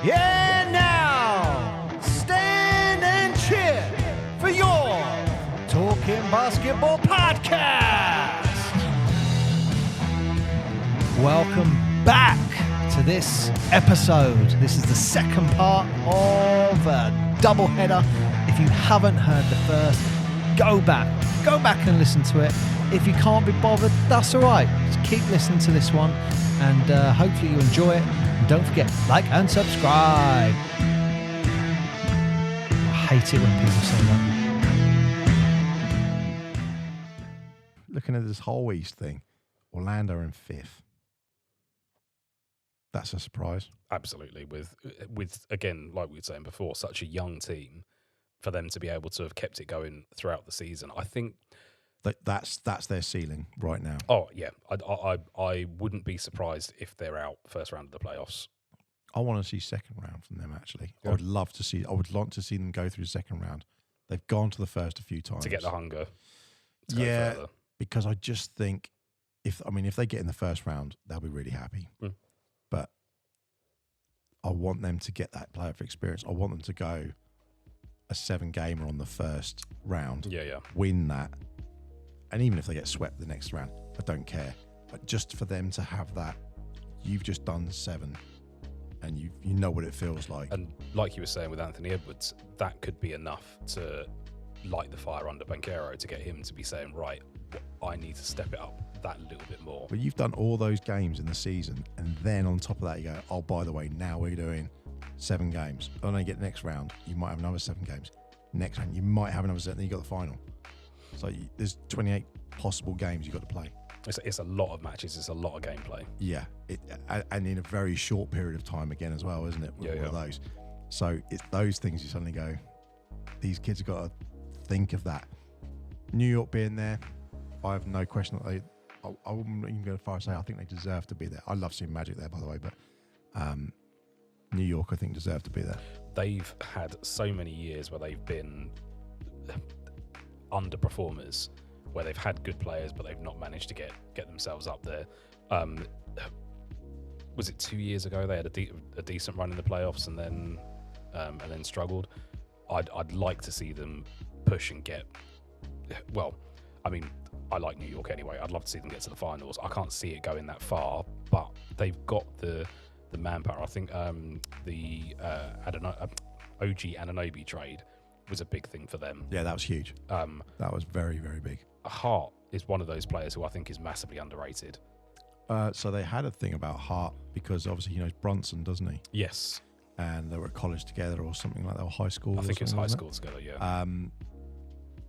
Yeah, now stand and cheer for your Talking Basketball podcast. Welcome back to this episode. This is the second part of a doubleheader. If you haven't heard the first, go back and listen to it. If you can't be bothered, that's all right. Just keep listening to this one, and hopefully you enjoy it. And don't forget, like and subscribe. I hate it when people say that. Looking at this whole East thing, Orlando in 5th. That's a surprise. Absolutely. With again, like we were saying before, such a young team, for them to be able to have kept it going throughout the season, I think That's their ceiling right now. Oh yeah, I wouldn't be surprised if they're out first round of the playoffs. I want to see second round from them. Actually, Yeah. I would like to see them go through second round. They've gone to the first a few times To get the hunger. To go Yeah, further. because I just think if they get in the first round, they'll be really happy. Mm. But I want them to get that playoff experience. I want them to go a 7-gamer on the first round. Yeah. Win that. And even if they get swept the next round, I don't care. But just for them to have that, you've just done 7 and you know what it feels like. And like you were saying with Anthony Edwards, that could be enough to light the fire under Banchero to get him to be saying, right, I need to step it up that little bit more. But you've done all those games in the season, and then on top of that, you go, oh, by the way, now we're doing 7 games. And then you get the next round, you might have another 7 games. Next round, you might have another 7, then you got the final. So there's 28 possible games you've got to play. It's a lot of matches. It's a lot of gameplay. Yeah, and in a very short period of time again as well, isn't it? With all of those. So it's those things you suddenly go, these kids have got to think of that. New York being there, I have no question that I wouldn't even go as far as say I think they deserve to be there. I love seeing Magic there, by the way, but New York, I think, deserve to be there. They've had so many years where they've been underperformers, where they've had good players but they've not managed to get themselves up there. Was it 2 years ago they had a decent run in the playoffs and then struggled? I'd like to see them push and get. Well, I mean, I like New York anyway. I'd love to see them get to the finals. I can't see it going that far, but they've got the manpower. I think the OG Anunoby trade was a big thing for them. Yeah, that was huge. That was very, very big. Hart is one of those players who I think is massively underrated. So they had a thing about Hart because obviously he knows Brunson, doesn't he? Yes. And they were at college together or something like that, or high school. I think it was high school together, yeah.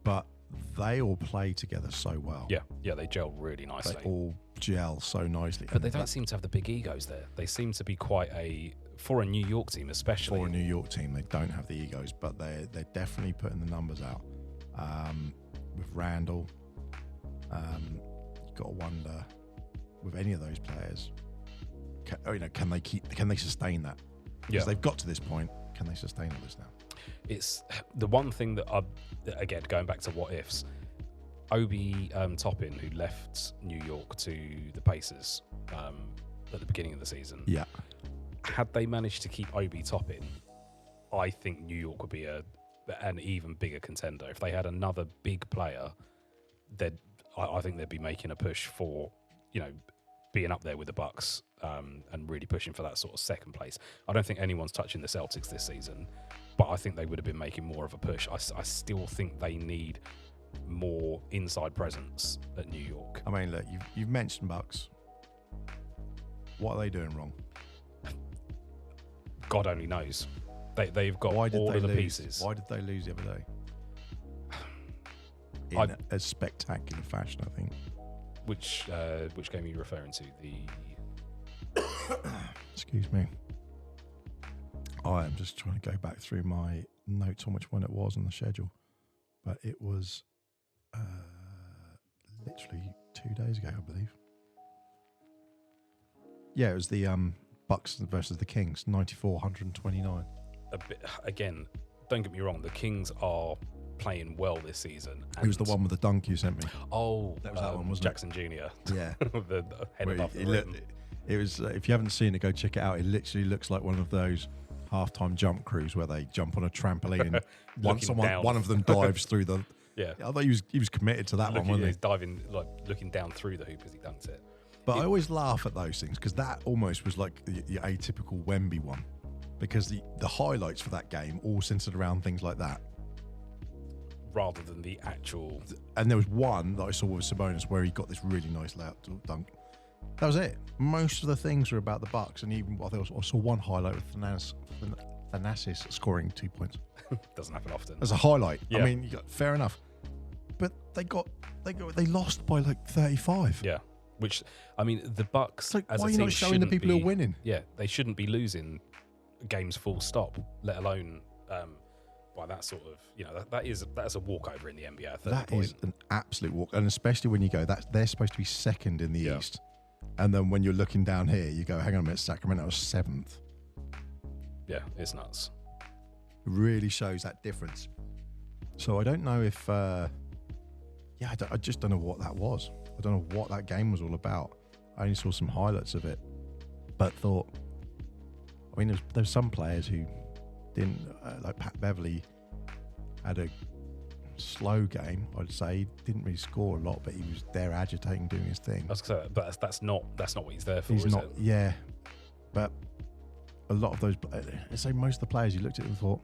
But they all play together so well. Yeah, they gel really nicely. They all gel so nicely. But they don't seem to have the big egos there. They seem to be for a New York team especially. For a New York team, they don't have the egos, but they're definitely putting the numbers out. With Randall, you've got to wonder with any of those players, can they sustain that? Because they've got to this point. Can they sustain all this now? It's the one thing that again, going back to what ifs, Obi Toppin, who left New York to the Pacers at the beginning of the season. Yeah. Had they managed to keep Obi Toppin, I think New York would be an even bigger contender. If they had another big player, I think they'd be making a push for, being up there with the Bucks and really pushing for that sort of second place. I don't think anyone's touching the Celtics this season, but I think they would have been making more of a push. I still think they need more inside presence at New York. I mean, look, you've mentioned Bucks. What are they doing wrong? God only knows. They've got all of the pieces. Why did they lose the other day? In a spectacular fashion, I think. Which game are you referring to? Excuse me. I am just trying to go back through my notes on which one it was on the schedule, but it was literally 2 days ago, I believe. Yeah, it was the Bucks versus the Kings, 94-129. Again, don't get me wrong, the Kings are playing well this season. It was the one with the dunk you sent me. Oh, that was that one, wasn't Jackson Jr. Yeah. the head above the rim. It was, if you haven't seen it, go check it out. It literally looks like one of those halftime jump crews where they jump on a trampoline and one of them dives through the. Yeah, I thought he was committed to that one, wasn't he? He's diving, like looking down through the hoop as he dunked it. But I always laugh at those things because that almost was like the atypical Wemby one, because the highlights for that game all centered around things like that, rather than the actual. And there was one that I saw with Sabonis where he got this really nice layup dunk. That was it. Most of the things were about the Bucks, and even I saw one highlight with Thanasis scoring 2 points. Doesn't happen often. As a highlight, Yeah. I mean, fair enough. But they lost by like 35. Yeah, which I mean, the Bucks. It's like, as why a are you team not showing the people who are winning? Yeah, they shouldn't be losing games full stop, let alone by that sort of. That's a walkover in the NBA. That is an absolute walk, and especially when you go they're supposed to be second in the East, and then when you're looking down here, you go, hang on a minute, Sacramento was 7th. Yeah, it's nuts. It really shows that difference. So I don't know if, I just don't know what that was. I don't know what that game was all about. I only saw some highlights of it, but thought, I mean, there's some players who didn't, like Pat Beverly had a slow game, I'd say. He didn't really score a lot, but he was there agitating, doing his thing. I was gonna say, but that's not what he's there for. He's is not, it? yeah. But a lot of those, I'd say most of the players, you looked at them and thought,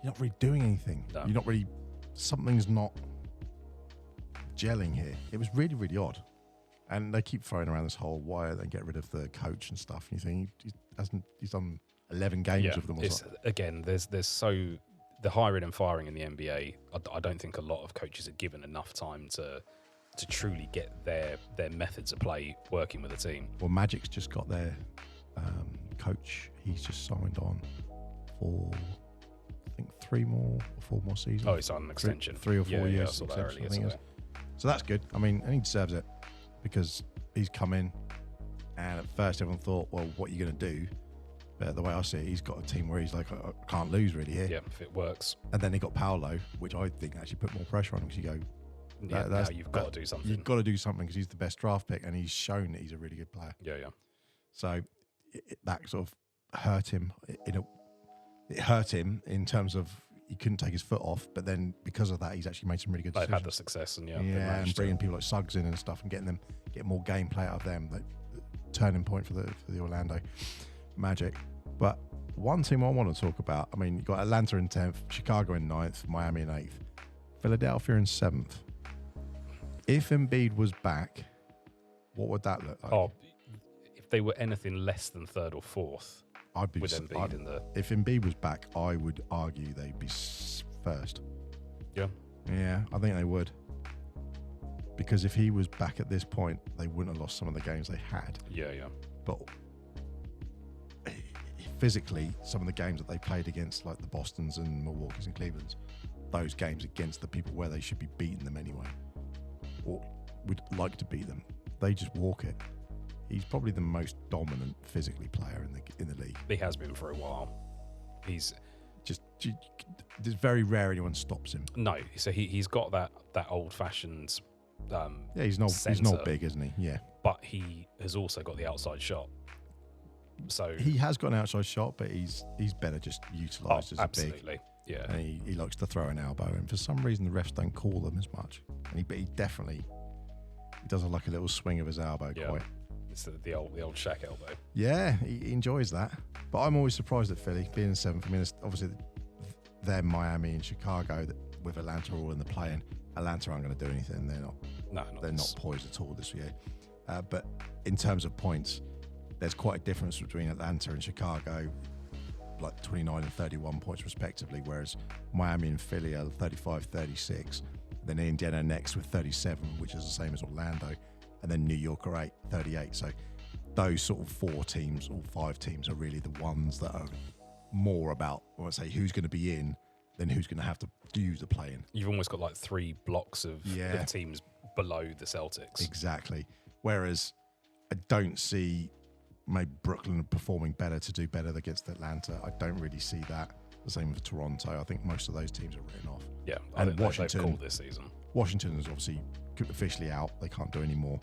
you're not really doing anything. No. You're not really, something's not gelling here. It was really, really odd. And they keep throwing around this whole why they get rid of the coach and stuff. And you think he's done 11 games with them or something. Again, there's the hiring and firing in the NBA. I don't think a lot of coaches are given enough time to truly get their methods of play working with a team. Well, Magic's just got their coach. He's just signed on for, I think, 3 more or 4 more seasons. Oh, he's on an extension. 3 or 4 years. Yeah, I saw that earlier today. So that's good. I mean, and he deserves it because he's come in, and at first everyone thought, well, what are you going to do? But the way I see it, he's got a team where he's like, I can't lose really here. Yeah, if it works. And then he got Paolo, which I think actually put more pressure on him because you go, now you've got to do something. You've got to do something because he's the best draft pick and he's shown that he's a really good player. Yeah, yeah. So that sort of hurt him. It hurt him in terms of he couldn't take his foot off, but then because of that, he's actually made some really good decisions. They've had the success, and and bringing people like Suggs in and stuff, and get more gameplay out of them. That turning point for the Orlando Magic. But one team I want to talk about. I mean, you've got Atlanta in 10th, Chicago in 9th, Miami in 8th, Philadelphia in 7th. If Embiid was back, what would that look like? Oh, if they were anything less than 3rd or 4th. I'd be with Embiid in the. If Embiid was back, I would argue they'd be 1st. Yeah. Yeah, I think they would. Because if he was back at this point, they wouldn't have lost some of the games they had. Yeah, yeah. But physically, some of the games that they played against, like the Bostons and Milwaukee's and Cleveland's, those games against the people where they should be beating them anyway, or would like to beat them, they just walk it. He's probably the most dominant physically player in the league. He has been for a while. He's just there's very rare anyone stops him. No, so he's got that old fashioned. He's not big, isn't he? Yeah, but he has also got the outside shot. So he has got an outside shot, but he's better just utilised as absolutely. a big. Yeah, and he likes to throw an elbow, and for some reason the refs don't call them as much. And he definitely does like a little swing of his elbow. Yeah. Quite. It's the old Shaq elbow. Yeah, he enjoys that. But I'm always surprised at Philly being in 7th. I mean, obviously they're Miami and Chicago with Atlanta all in the play-in. Atlanta aren't going to do anything. They're not. No, they're not poised at all this year. But in terms of points, there's quite a difference between Atlanta and Chicago, like 29 and 31 points respectively, whereas Miami and Philly are 35, 36. Then Indiana next with 37, which is the same as Orlando. And then New York are 38. So those sort of 4 teams or 5 teams are really the ones that are more about, I want to say, who's going to be in than who's going to have to do the play-in. You've almost got like 3 blocks of teams below the Celtics. Exactly. Whereas I don't see maybe Brooklyn performing better to do better against Atlanta. I don't really see that. The same with Toronto. I think most of those teams are written off. Yeah, and Washington they've called this season. Washington is obviously officially out. They can't do any more.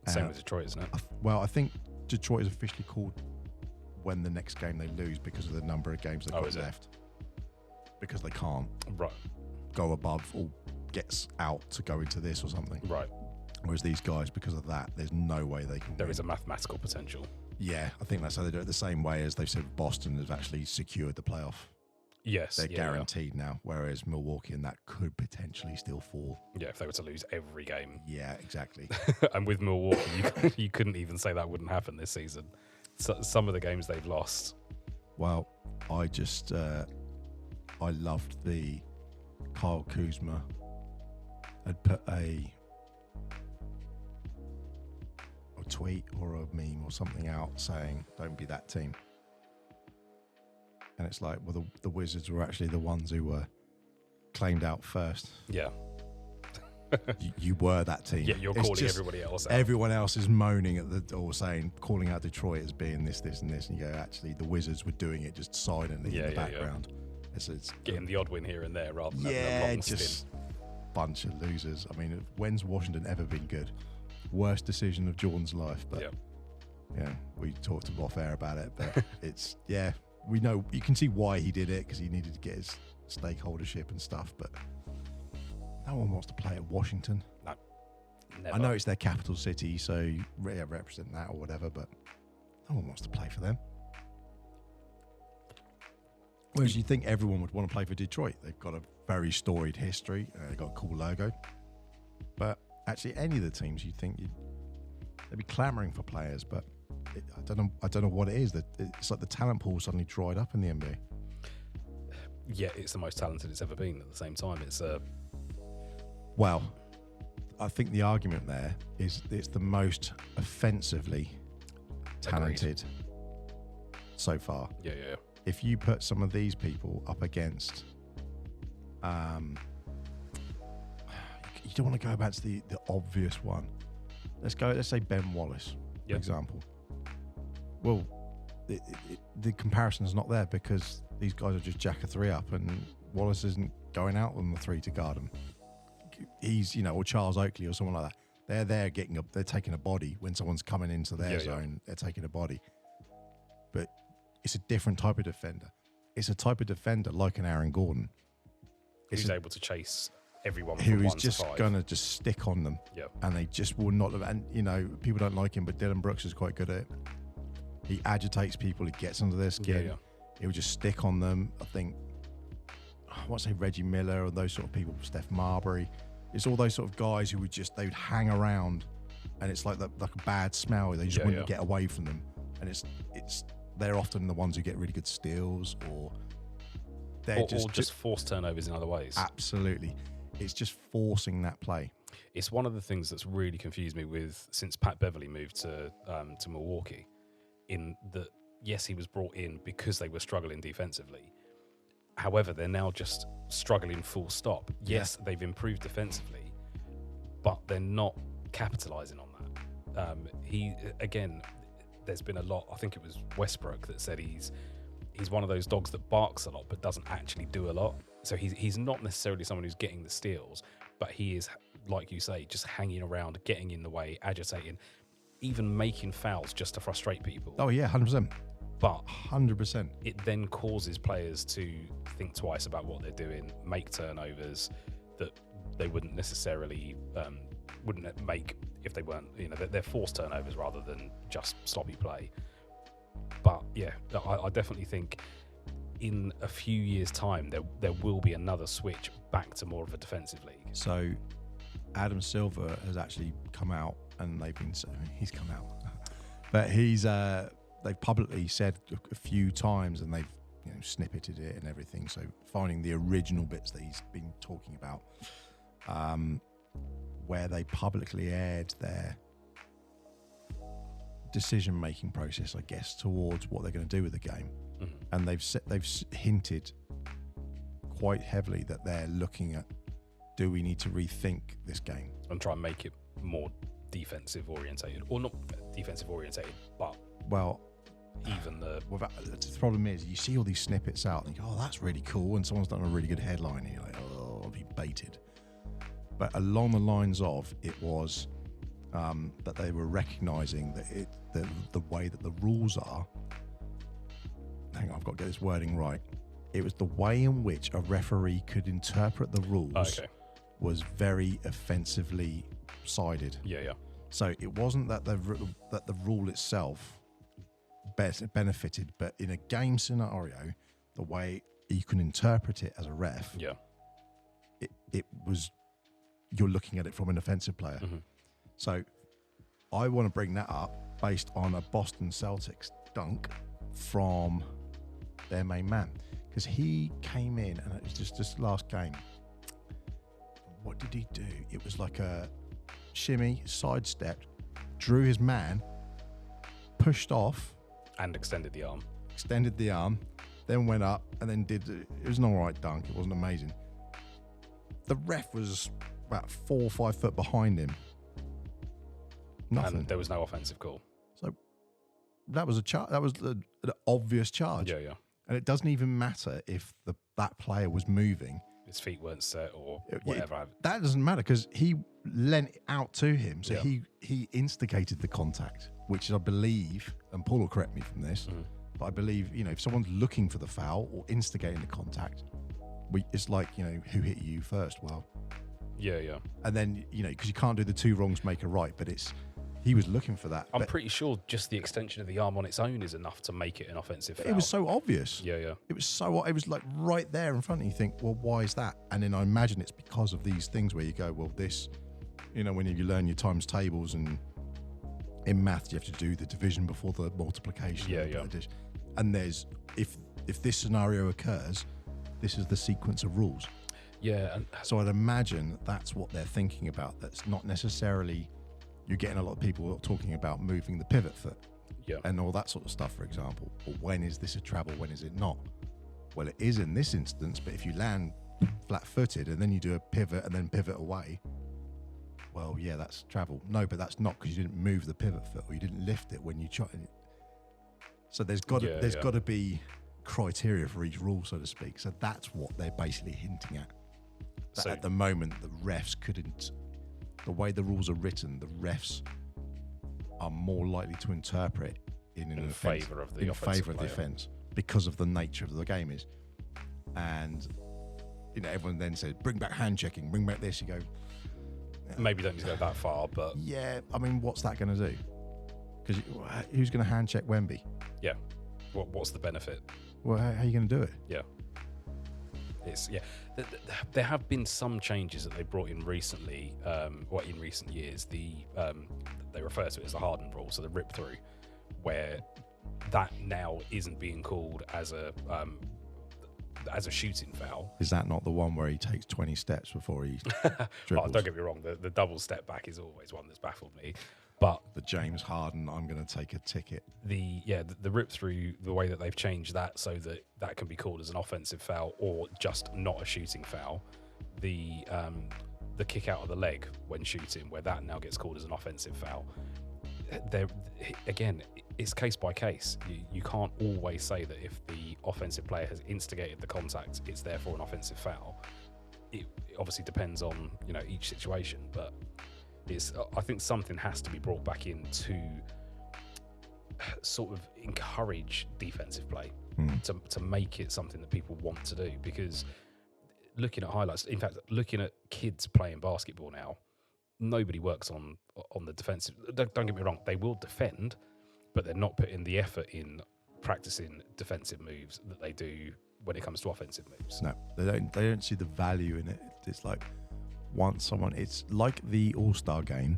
Same with Detroit, isn't it? I think Detroit is officially called when the next game they lose because of the number of games they've got left. Because they can't go above or gets out to go into this or something. Right. Whereas these guys, because of that, there's no way they can There win. is a mathematical potential. Yeah, I think that's how they do it. The same way as they've said Boston has actually secured the playoff. Yes. They're guaranteed now, whereas Milwaukee and that could potentially still fall. Yeah, if they were to lose every game. Yeah, exactly. And with Milwaukee, you couldn't even say that wouldn't happen this season. So, some of the games they've lost. Well, I just, I loved the Kyle Kuzma had put a tweet or a meme or something out saying, don't be that team. And it's like, well, the Wizards were actually the ones who were claimed out first. Yeah. You were that team. Yeah, you're calling everybody else out. Everyone else is moaning at or calling out Detroit as being this, and this. And you go, actually, the Wizards were doing it just silently in the background. Yeah. It's getting the odd win here and there rather than a long just bunch of losers. I mean, when's Washington ever been good? Worst decision of Jordan's life. But yeah, we talked off air about it. But it's, we know, you can see why he did it because he needed to get his stakeholdership and stuff. But no one wants to play at Washington. No, never. I know it's their capital city, so represent that or whatever, but no one wants to play for them. Whereas you think everyone would want to play for Detroit. They've got a very storied history. They've got a cool logo. But actually, any of the teams you'd think they'd be clamouring for players, but I don't know what it is. It's like the talent pool suddenly dried up in the NBA. Yeah, it's the most talented it's ever been. At the same time, it's Well, I think the argument there is it's the most offensively talented so far. Yeah. If you put some of these people up against, you don't want to go back to the obvious one. Let's say Ben Wallace, for example. Well, the comparison is not there because these guys are just jack a three up and Wallace isn't going out on the three to guard him. He's, or Charles Oakley or someone like that. They're there they're taking a body when someone's coming into their zone. They're taking a body. But it's a different type of defender. It's a type of defender like an Aaron Gordon. Who's able to chase everyone who from is 1 just to 5. going to just stick on them. Yep. And they just will not. And, people don't like him, but Dylan Brooks is quite good at it. He agitates people. He gets under their skin. He will just stick on them. I think, I want to say Reggie Miller or those sort of people, Steph Marbury. It's all those sort of guys who they'd hang around and it's like a bad smell. They just wouldn't get away from them. And they're often the ones who get really good steals or they're just force turnovers in other ways. Absolutely. It's just forcing that play. It's one of the things that's really confused me since Pat Beverly moved to Milwaukee, in that, yes, he was brought in because they were struggling defensively. However, they're now just struggling full stop. Yes, they've improved defensively, but they're not capitalizing on that. There's been a lot, I think it was Westbrook that said he's one of those dogs that barks a lot but doesn't actually do a lot. So he's not necessarily someone who's getting the steals, but he is, like you say, just hanging around, getting in the way, agitating, even making fouls just to frustrate people. Oh yeah, 100%. But 100%. It then causes players to think twice about what they're doing, make turnovers that they wouldn't necessarily wouldn't make if they weren't, they're forced turnovers rather than just sloppy play. But yeah, I definitely think in a few years' time there will be another switch back to more of a defensive league. So Adam Silver has actually come out and he's come out, but they've publicly said a few times and they've snippeted it and everything. So finding the original bits that he's been talking about, where they publicly aired their decision-making process, I guess, towards what they're going to do with the game. Mm-hmm. And they've hinted quite heavily that they're looking at, do we need to rethink this game and try and make it more defensive orientated, or not defensive orientated, but even the problem is you see all these snippets out and you go, oh, that's really cool, and someone's done a really good headline and you're like, oh, I'll be baited. But along the lines of it was that they were recognizing that the way that the rules are, I've got to get this wording right. It was the way in which a referee could interpret the rules was very offensively sided. Yeah. So it wasn't that the rule itself benefited, but in a game scenario, the way you can interpret it as a ref, it was, you're looking at it from an offensive player. Mm-hmm. So I want to bring that up based on a Boston Celtics dunk from their main man, because he came in and it was just this last game. What did he do? It was like a shimmy, sidestepped, drew his man, pushed off, and extended the arm, then went up and then it was an all right dunk. It wasn't amazing. The ref was about 4 or 5 foot behind him. Nothing. And there was no offensive call. So that was that was an obvious charge. Yeah. And it doesn't even matter if that player was moving. His feet weren't set or whatever. That doesn't matter, because he leant out to him. So he instigated the contact, which I believe, and Paul will correct me from this, but I believe, if someone's looking for the foul or instigating the contact, it's like, who hit you first? Well, yeah. And then, because you can't do the 2 wrongs make a right, but he was looking for that. I'm pretty sure just the extension of the arm on its own is enough to make it an offensive foul. It was so obvious. Yeah. It was like right there in front of you. You think, well, why is that? And then I imagine it's because of these things where you go, well, this, when you learn your times tables, and in maths you have to do the division before the multiplication. Yeah. And there's, if this scenario occurs, this is the sequence of rules. Yeah. And so I'd imagine that's what they're thinking about. That's not necessarily, you're getting a lot of people talking about moving the pivot foot and all that sort of stuff, for example. Or when is this a travel? When is it not? Well, it is in this instance, but if you land flat-footed and then you do a pivot and then pivot away, well, yeah, that's travel. No, but that's not, because you didn't move the pivot foot, or you didn't lift it when you tried it. So there's got to be criteria for each rule, so to speak. So that's what they're basically hinting at. That at the moment, the refs couldn't. The way the rules are written, the refs are more likely to interpret in favour of the offence, because of the nature of the game is. And everyone then said, bring back hand checking, bring back this. You go, maybe don't need to go that far, but yeah, I mean, what's that going to do? Because who's going to hand check Wemby? Yeah, what's the benefit? Well, how are you going to do it? Yeah. There have been some changes that they brought in recently, in recent years. They refer to it as the Harden rule, so the rip through, where that now isn't being called as a shooting foul. Is that not the one where he takes 20 steps before he dribbles? Don't get me wrong, the double step back is always one that's baffled me. But the James Harden, I'm going to take a ticket. The rip through, the way that they've changed that so that can be called as an offensive foul or just not a shooting foul. The kick out of the leg when shooting, where that now gets called as an offensive foul. There again, it's case by case. You can't always say that if the offensive player has instigated the contact, it's therefore an offensive foul. It obviously depends on each situation, but. I think something has to be brought back in to sort of encourage defensive play, to make it something that people want to do. Because looking at highlights, in fact, looking at kids playing basketball now, nobody works on the defensive. Don't get me wrong, they will defend, but they're not putting the effort in practicing defensive moves that they do when it comes to offensive moves. No, they don't see the value in it. It's like, it's like the All-Star game.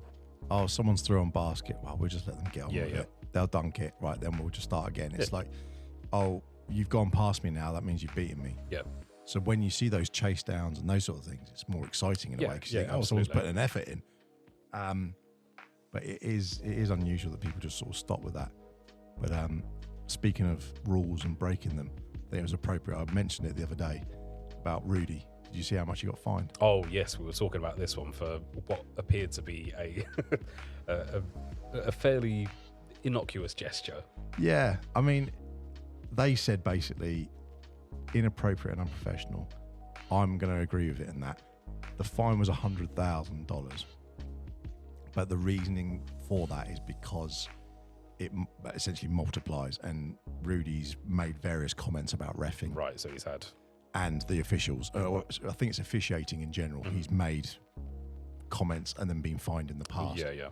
Oh, someone's throwing basket. Well, we'll just let them get on with it. They'll dunk it. Right, then we'll just start again. It's like, oh, you've gone past me now. That means you've beaten me. Yeah. So when you see those chase downs and those sort of things, it's more exciting in a way, because you think, oh, someone's putting an effort in. But it is unusual that people just sort of stop with that. But speaking of rules and breaking them, I think it was appropriate. I mentioned it the other day about Rudy. Did you see how much he got fined? Oh yes, we were talking about this one for what appeared to be a fairly innocuous gesture. Yeah, I mean, they said basically inappropriate and unprofessional. I'm going to agree with it in that. The fine was $100,000, but the reasoning for that is because it essentially multiplies. And Rudy's made various comments about reffing. Right, so he's had... And the officials, I think it's officiating in general. He's made comments and then been fined in the past. Yeah.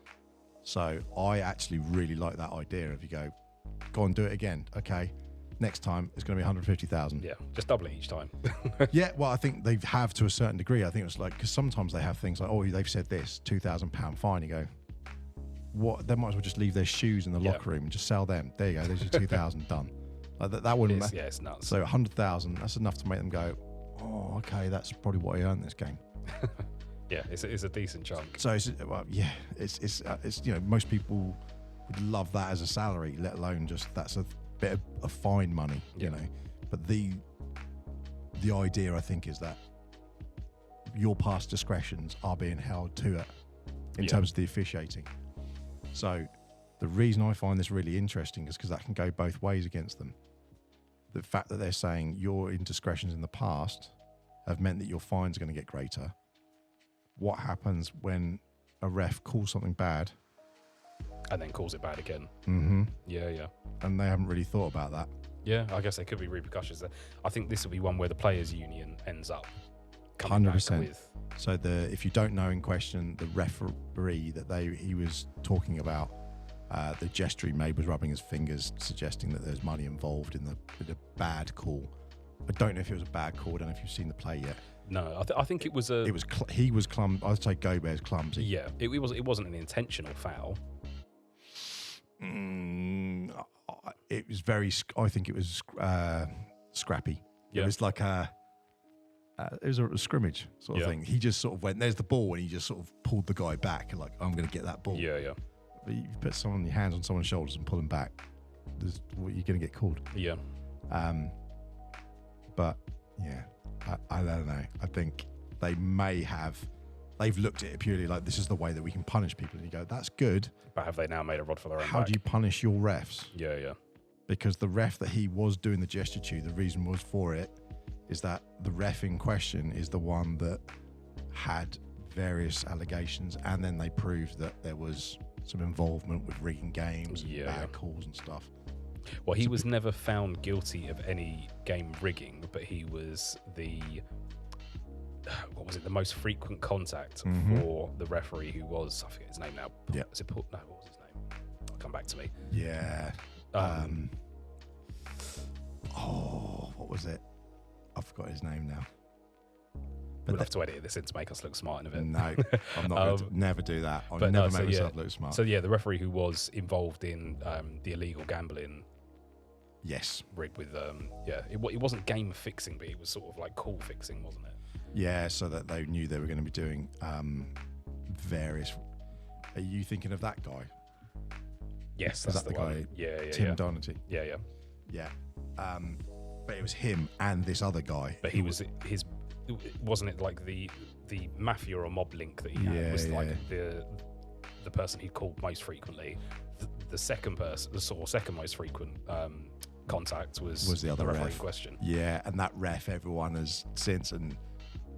So I actually really like that idea of you go and do it again. Okay, next time it's going to be 150,000. Yeah, just double it each time. Yeah, well, I think they have to a certain degree. I think it was like, because sometimes they have things like, oh, they've said this, £2,000 fine. You go, what? They might as well just leave their shoes in the locker room and just sell them. There you go, there's your 2,000 done. Like that wouldn't matter. Yeah, it's nuts. So 100,000, that's enough to make them go, oh, okay, that's probably what I earned this game. Yeah, it's a decent chunk. So it's most people would love that as a salary, let alone just that's a bit of fine money, you know. But the idea, I think, is that your past discretions are being held to it in terms of the officiating. So the reason I find this really interesting is because that can go both ways against them. The fact that they're saying your indiscretions in the past have meant that your fines are going to get greater. What happens when a ref calls something bad and then calls it bad again? Mm-hmm. Yeah. And they haven't really thought about that. Yeah, I guess there could be repercussions there. I think this will be one where the players' union ends up coming 100%. back with. So if you don't know in question, the referee that he was talking about, the gesture he made was rubbing his fingers, suggesting that there's money involved in the bad call. I don't know if it was a bad call. I don't know if you've seen the play yet. No, I think it was a... He was clumsy. I'd say Gobert's clumsy. Yeah, it wasn't an intentional foul. It was very... I think it was scrappy. Yeah. It was like it was a scrimmage sort of thing. He just sort of went, there's the ball, and he just sort of pulled the guy back, like, I'm going to get that ball. Yeah. But you put your hands on someone's shoulders and pull them back, you're going to get called. Yeah. But yeah, I don't know. I think they've looked at it purely like, this is the way that we can punish people. And you go, that's good. But have they now made a rod for their own How back? do you punish your refs? Yeah. Because the ref that he was doing the gesture to, the reason was for it is that the ref in question is the one that had various allegations, and then they proved that there was some involvement with rigging games and bad calls and stuff. Well, he was never found guilty of any game rigging, but he was the most frequent contact for the referee, who was, I forget his name now. Yeah. Is it Paul? No, what was his name? It'll come back to me. Yeah. What was it? I forgot his name now. But We'll have to edit this in to make us look smart in a bit. No, I'm not going to never do that. I'll but never no, make myself look smart. So yeah, the referee who was involved in the illegal gambling yes. rig with it wasn't game fixing, but it was sort of like call fixing, wasn't it? Yeah, so that they knew they were going to be doing various. Are you thinking of that guy? Yes, that's the one. guy. Yeah. Tim Doherty. Yeah. But it was him and this other guy. But he was wasn't it like the mafia or mob link that he had was like the person he called most frequently. The second person, the sort of second most frequent contact was the other referee ref in question. Yeah, and that ref everyone has since, and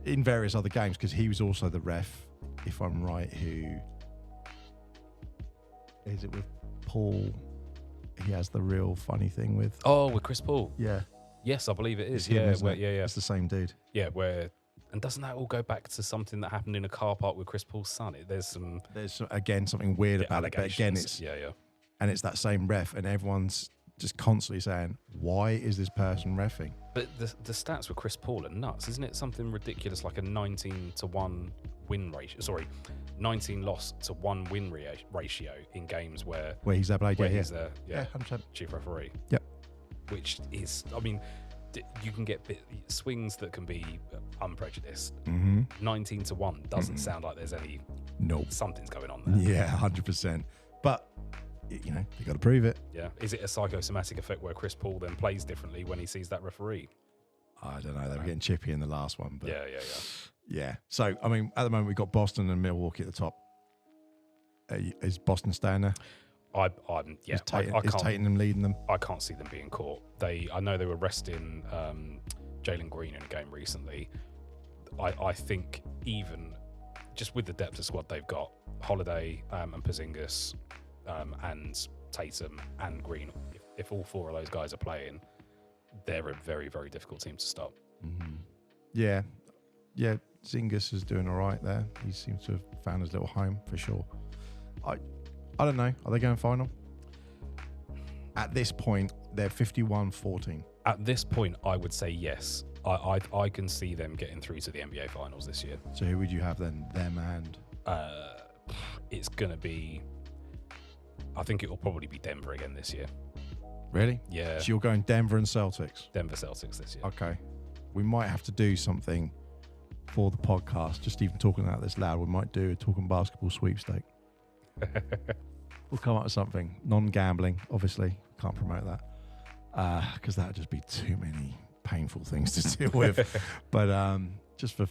in various other games, because he was also the ref, if I'm right, who is it with Paul? He has the real funny thing with. Oh, with Chris Paul. Yeah. Yes, I believe it is. It's him, isn't it? Yeah. It's the same dude. Yeah, and doesn't that all go back to something that happened in a car park with Chris Paul's son? There's again something weird about it, but again it's and it's that same ref, and everyone's just constantly saying, why is this person reffing? But the stats with Chris Paul are nuts, isn't it? Something ridiculous like a 19-1 win ratio. Sorry, 19 loss to 1 win ratio in games where he's there, he's the 100%. chief referee. Yep. Which is, I mean, you can get swings that can be unprejudiced. 19-1 doesn't sound like there's any. Nope. Something's going on there. Yeah, 100%. But you got to prove it. Yeah. Is it a psychosomatic effect where Chris Paul then plays differently when he sees that referee? I don't know. They were getting chippy in the last one, but yeah. So I mean, at the moment we've got Boston and Milwaukee at the top. Is Boston staying there? Is Tatum leading them? I can't see them being caught. I know they were resting Jalen Green in a game recently. I think even just with the depth of squad they've got, Holiday and Porzingis and Tatum and Green, if all four of those guys are playing, they're a very, very difficult team to stop. Mm-hmm. Yeah. Zingis is doing all right there. He seems to have found his little home for sure. I don't know. Are they going final? At this point, they're 51-14. At this point, I would say yes. I can see them getting through to the NBA Finals this year. So who would you have then? Them and? It's going to be... I think it will probably be Denver again this year. Really? Yeah. So you're going Denver and Celtics? Denver Celtics this year. Okay. We might have to do something for the podcast. Just even talking about this loud, we might do a Talking Basketball sweepstake. We'll come up with something. Non-gambling, obviously. Can't promote that. Because that would just be too many painful things to deal with. But just for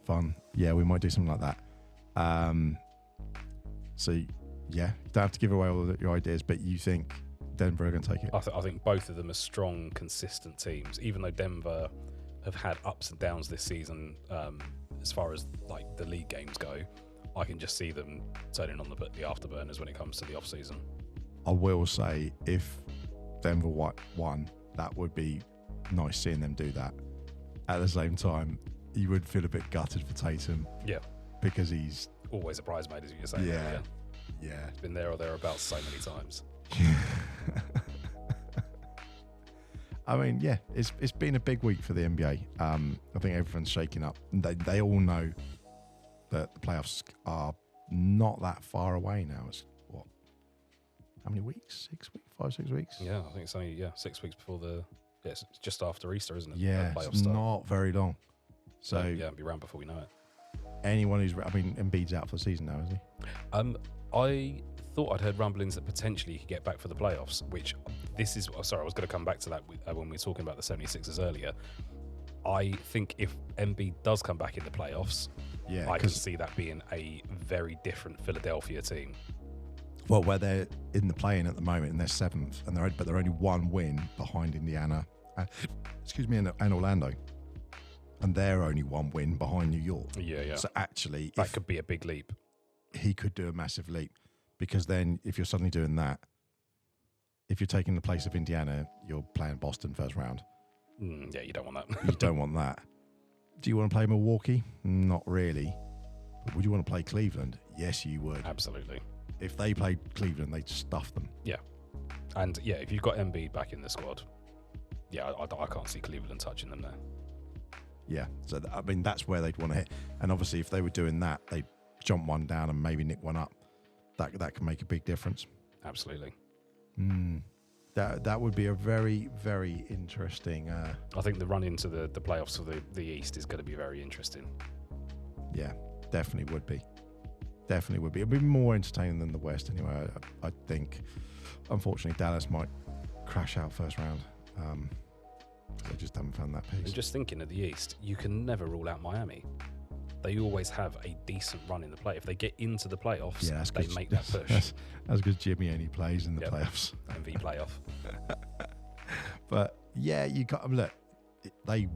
fun, yeah, we might do something like that. So, yeah, you don't have to give away all your ideas, but you think Denver are going to take it? I think both of them are strong, consistent teams. Even though Denver have had ups and downs this season, as far as like the league games go, I can just see them turning on the afterburners when it comes to the off season. I will say, if Denver won, that would be nice seeing them do that. At the same time, you would feel a bit gutted for Tatum. Yeah. Because he's always a bridesmaid, as you were saying. Yeah. He's been there or thereabouts so many times. I mean, yeah, it's been a big week for the NBA. I think everyone's shaking up. They all know that the playoffs are not that far away now. It's what? How many weeks? 6 weeks? 5, 6 weeks? Yeah, I think it's only 6 weeks before it's just after Easter, isn't it? Yeah, it's not very long. So it'll be around before we know it. Anyone who's, Embiid's out for the season now, is he? I thought I'd heard rumblings that potentially he could get back for the playoffs, which I was going to come back to that when we were talking about the 76ers earlier. I think if Embiid does come back in the playoffs, I can see that being a very different Philadelphia team. Well, where they're in the play-in at the moment, and they're 7th, but they're only one win behind Indiana, and Orlando. And they're only one win behind New York. Yeah. So actually, that could be a big leap. He could do a massive leap, because then if you're suddenly doing that, if you're taking the place of Indiana, you're playing Boston first round. Yeah, you don't want that. You don't want that. Do you want to play Milwaukee? Not really. But would you want to play Cleveland? Yes, you would. Absolutely. If they played Cleveland, they'd stuff them. Yeah. And yeah, if you've got Embiid back in the squad, I can't see Cleveland touching them there. Yeah. So, that's where they'd want to hit. And obviously, if they were doing that, they'd jump one down and maybe nick one up. That can make a big difference. Absolutely. That would be a very, very interesting... I think the run into the playoffs for the East is going to be very interesting. Yeah, definitely would be. Definitely would be. It'd be more entertaining than the West anyway. I think, unfortunately, Dallas might crash out first round. They just haven't found that pace. And just thinking of the East, you can never rule out Miami. They always have a decent run in the play. If they get into the playoffs, they make that push. That's because Jimmy only plays in the playoffs. MV playoff. But yeah, you got look. They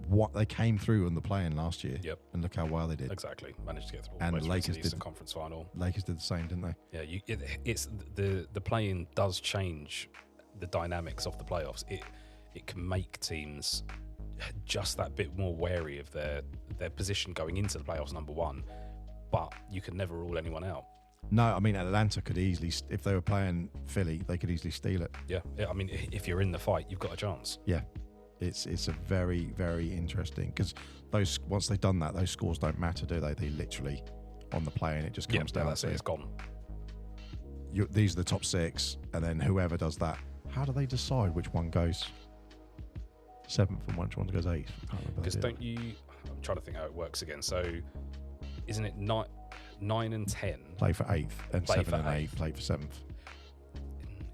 came through on the play-in last year. Yep. And look how well they did. Exactly. Managed to get through. And the Lakers did the conference final. Lakers did the same, didn't they? Yeah. It's the play-in does change the dynamics of the playoffs. It can make teams just that bit more wary of their position going into the playoffs, number one, but you can never rule anyone out. No, Atlanta could easily, if they were playing Philly, they could easily steal it. Yeah, if you're in the fight, you've got a chance. Yeah, it's a very, very interesting, because once they've done that, those scores don't matter, do they? They literally, on the play, and it just comes down to it's gone. These are the top 6, and then whoever does that, how do they decide which one goes 7th and which one goes 8th? Because I'm trying to think how it works again. So, isn't it 9 and 10? Play for 8th, and 7 and 8 play for 7th.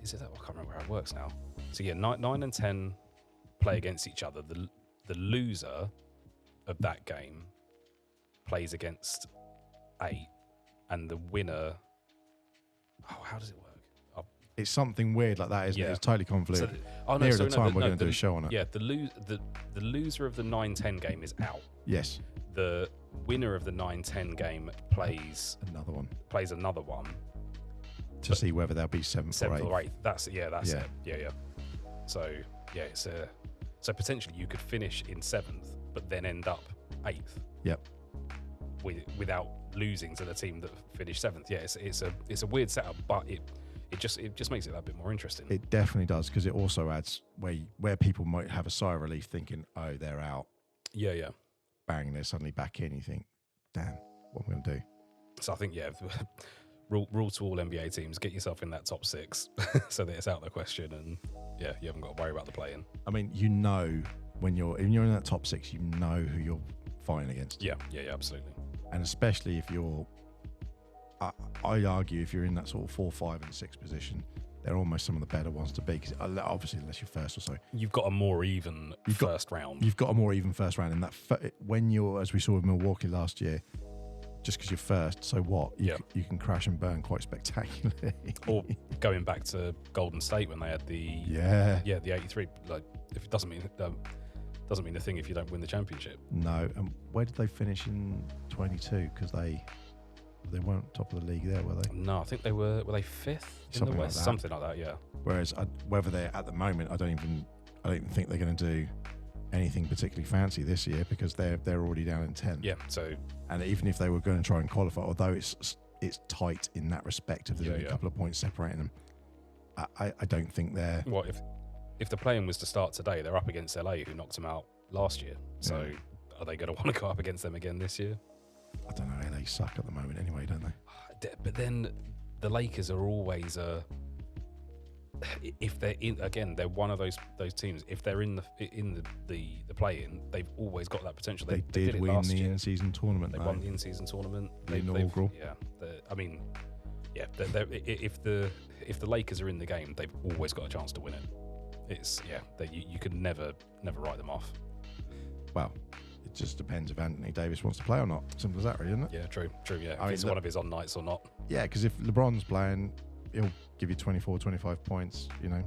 Is it that? I can't remember how it works now. So yeah, 9 and 10 play against each other. The loser of that game plays against 8, and the winner. Oh, how does it work? It's something weird like that, isn't it? It's totally convoluted. So, Near the time, we're going to do a show on it. Yeah, the loser of the 9-10 game is out. Yes. The winner of the 9-10 game plays another one. Plays another one, to see whether they'll be seventh or eighth. That's it. Yeah. So yeah, so potentially you could finish in seventh, but then end up eighth. Yep. Without losing to the team that finished seventh. Yeah, it's a weird setup, but it just makes it that bit more interesting. It definitely does, because it also adds where people might have a sigh of relief thinking, oh, they're out. Yeah. Bang, they're suddenly back in. You think, damn, what am I going to do? So I think, yeah, rule to all NBA teams, get yourself in that top six so that it's out of the question, and yeah, you haven't got to worry about the play-in. I mean, when you're in that top six, you know who you're fighting against. Yeah, absolutely. And especially if you're, I argue, if you're in that sort of 4, 5, and 6 position, they're almost some of the better ones to be. Because obviously, unless you're first or so, you've got a more even first round. You've got a more even first round, and that when you're, as we saw with Milwaukee last year, just because you're first, so what? You can crash and burn quite spectacularly. Or going back to Golden State when they had the 83. Like, if it doesn't mean a thing if you don't win the championship. No, and where did they finish in 22? Because they weren't top of the league there, were they? No, I think they were they fifth in the West, something like that. Yeah. Whereas whether they're at the moment, I don't think they're going to do anything particularly fancy this year, because they're already down in 10th. Yeah. So, and even if they were going to try and qualify, although it's tight in that respect, if there's only a couple of points separating them, I don't think they're. What if the play-in was to start today? They're up against LA, who knocked them out last year. So, are they going to want to go up against them again this year? I don't know. LA suck at the moment, anyway, don't they? But then the Lakers are always if they're in again, they're one of those teams. If they're in the play-in, they've always got that potential. They did win the in-season tournament. They won the in-season tournament. The inaugural. If the Lakers are in the game, they've always got a chance to win it. You can never write them off. Well, it just depends if Anthony Davis wants to play or not. Simple as that, really, isn't it? Yeah, true. Yeah, if it's one of his on nights or not. Yeah, because if LeBron's playing, he'll give you 24, 25 points. You know,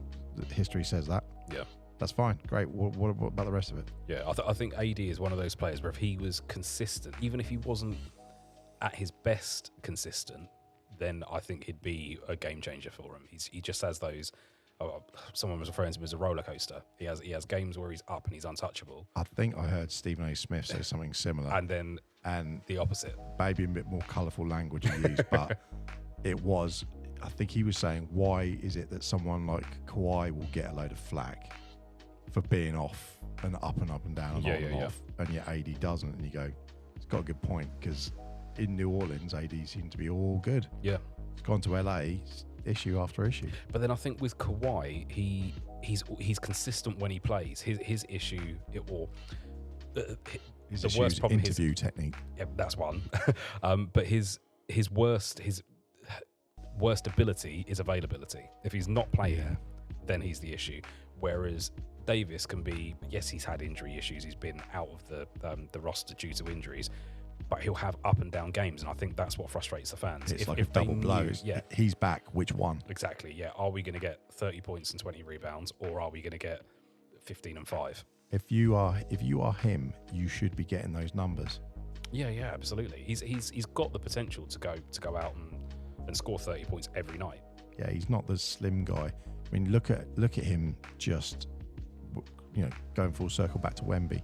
history says that. Yeah, that's fine. Great. What about the rest of it? Yeah, I think AD is one of those players where if he was consistent, even if he wasn't at his best consistent, then I think he'd be a game changer for him. He just has those. Someone was referring to him as a roller coaster. He has games where he's up and he's untouchable. I think I heard Stephen A. Smith say something similar, and the opposite. Maybe a bit more colourful language he used, but it was. I think he was saying, why is it that someone like Kawhi will get a load of flack for being off and up and up and down and on and off, and yet AD doesn't? And you go, it's got a good point, because in New Orleans, AD seemed to be all good. Yeah, he's gone to LA. Issue after issue. But then I think with Kawhi, he's consistent when he plays. His issue, the worst problem, interview technique. Yeah, that's one. But his worst ability is availability. If he's not playing, then he's the issue. Whereas Davis can be, yes, he's had injury issues. He's been out of the roster due to injuries. But he'll have up and down games, and I think that's what frustrates the fans. It's like a double blow. He's back. Which one? Exactly. Yeah. Are we going to get 30 points and 20 rebounds, or are we going to get 15 and 5? If you are him, you should be getting those numbers. Yeah. Absolutely. He's got the potential to go out and score 30 points every night. Yeah. He's not the slim guy. I mean, look at him. Just going full circle back to Wemby.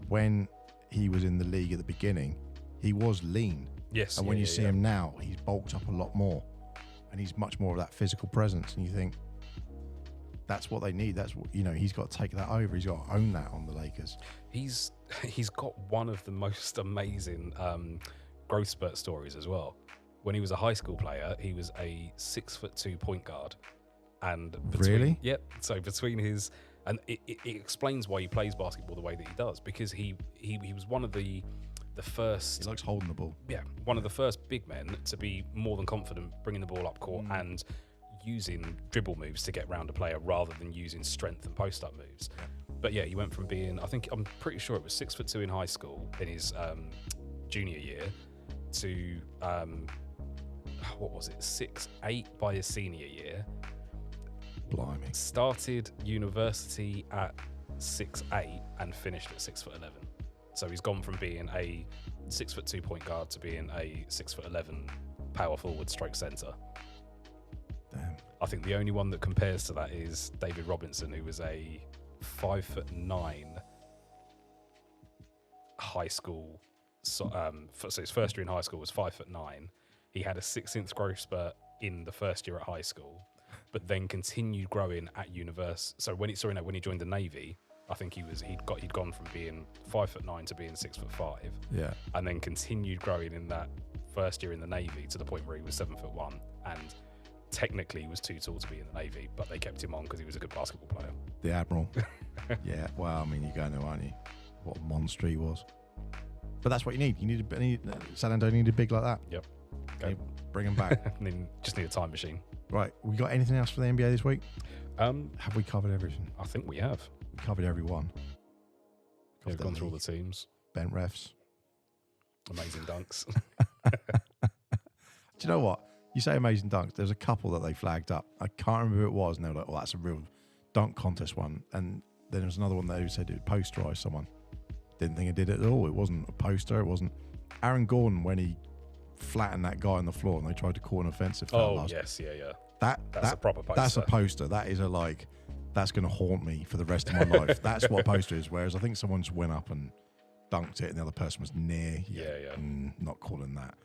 When he was in the league at the beginning, he was lean. Yes. And when you see him now, he's bulked up a lot more, and he's much more of that physical presence. And you think that's what they need. That's what he's got to take that over. He's got to own that on the Lakers. He's got one of the most amazing growth spurt stories as well. When he was a high school player, he was a 6'2" point guard, and really, So between his and it explains why he plays basketball the way that he does, because he was one of the first. He likes holding the ball. Yeah, one of the first big men to be more than confident bringing the ball up court and using dribble moves to get round a player rather than using strength and post-up moves. Yeah. But yeah, he went from being, I'm pretty sure it was 6'2" in high school in his junior year to what was it, 6'8" by his senior year. Blimey. Started university at 6'8" and finished at 6'11". So he's gone from being a 6'2" point guard to being a 6'11" power forward stroke center Damn. I think the only one that compares to that is David Robinson, who was a 5'9" high school. So his first year in high school was 5'9". He had a 6-inch growth spurt in the first year at high school, but then continued growing at university. So when he joined the Navy, I think he'd gone from being 5'9" to being 6'5". Yeah. And then continued growing in that first year in the Navy to the point where he was 7'1", and technically he was too tall to be in the Navy, but they kept him on because he was a good basketball player. The Admiral. Yeah. Well, I mean, you're going to, aren't you? What a monster he was. But that's what you need. San Antonio needed big like that. Yep. Bring him back. And then just need a time machine. Right. We got anything else for the NBA this week? Have we covered everything? I think we have. We covered every one. We've gone through all the teams. Bent refs. Amazing dunks. Do you know what? You say amazing dunks. There's a couple that they flagged up. I can't remember who it was. And they were like, oh, that's a real dunk contest one. And then there was another one that who said it posterized someone. Didn't think it did it at all. It wasn't a poster. It wasn't. Aaron Gordon, when he flattened that guy on the floor and they tried to call an offensive foul. Oh, yes. Yeah. That's a proper poster. That's a poster. That is that's going to haunt me for the rest of my life. That's what a poster is. Whereas I think someone just went up and dunked it and the other person was near. Yeah. Not calling that.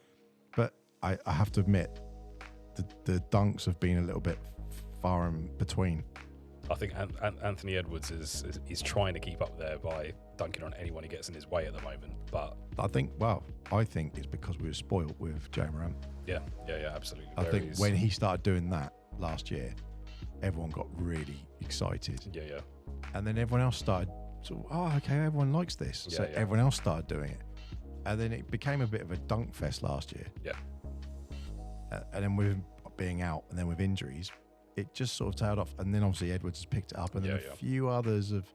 But I have to admit, the dunks have been a little bit far in between. I think Anthony Edwards is trying to keep up there by dunking on anyone who gets in his way at the moment. But I think it's because we were spoiled with Jay Moran. Yeah, absolutely. I think when he started doing that last year, everyone got really excited. Yeah. And then everyone else started okay, everyone likes this. Yeah, so everyone else started doing it. And then it became a bit of a dunk fest last year. Yeah. And then with being out and then with injuries, it just sort of tailed off. And then obviously Edwards has picked it up, and then a few others have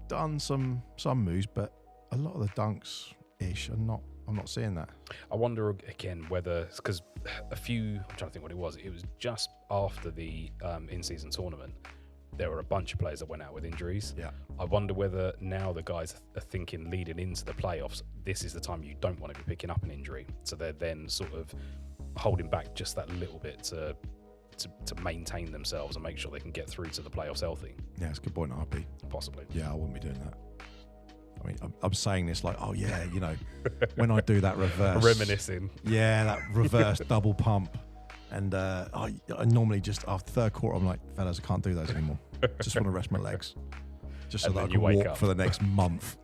done some moves, but a lot of the dunks-ish I'm not seeing that. I wonder again whether, because I'm trying to think what it was just after the in-season tournament, there were a bunch of players that went out with injuries. Yeah. I wonder whether now the guys are thinking leading into the playoffs, this is the time you don't want to be picking up an injury. So they're then sort of holding back just that little bit to maintain themselves and make sure they can get through to the playoffs healthy. Yeah, it's a good point. I'd be. Possibly. Yeah, I wouldn't be doing that. I mean, I'm saying this like, oh yeah, when I do that reverse. Reminiscing. Yeah, that reverse double pump. And I normally just after third quarter, I'm like, fellas, I can't do those anymore. Just want to rest my legs. Just so that I can walk for the next month.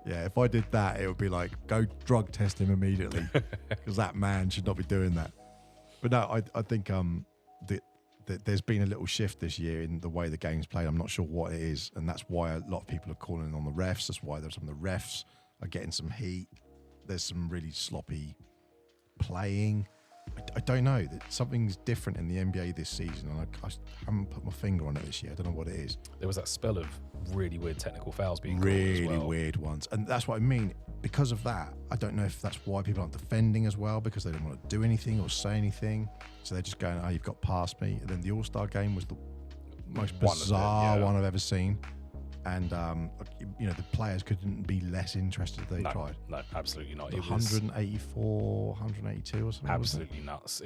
Yeah, if I did that, it would be like, go drug test him immediately. Because that man should not be doing that. But no, I think there's been a little shift this year in the way the game's played. I'm not sure what it is, and that's why a lot of people are calling on the refs. That's why some of the refs are getting some heat. There's some really sloppy playing. I don't know. Something's different in the NBA this season, and I haven't put my finger on it this year. I don't know what it is. There was that spell of really weird technical fouls being called really as well. Weird ones, and that's what I mean. Because of that, I don't know if that's why people aren't defending as well, because they don't want to do anything or say anything. So they're just going, "Oh, you've got past me." And then the All-Star game was the most bizarre one I've ever seen. And the players couldn't be less interested if they tried. No, absolutely not. It 184, 182 or something. Absolutely nuts.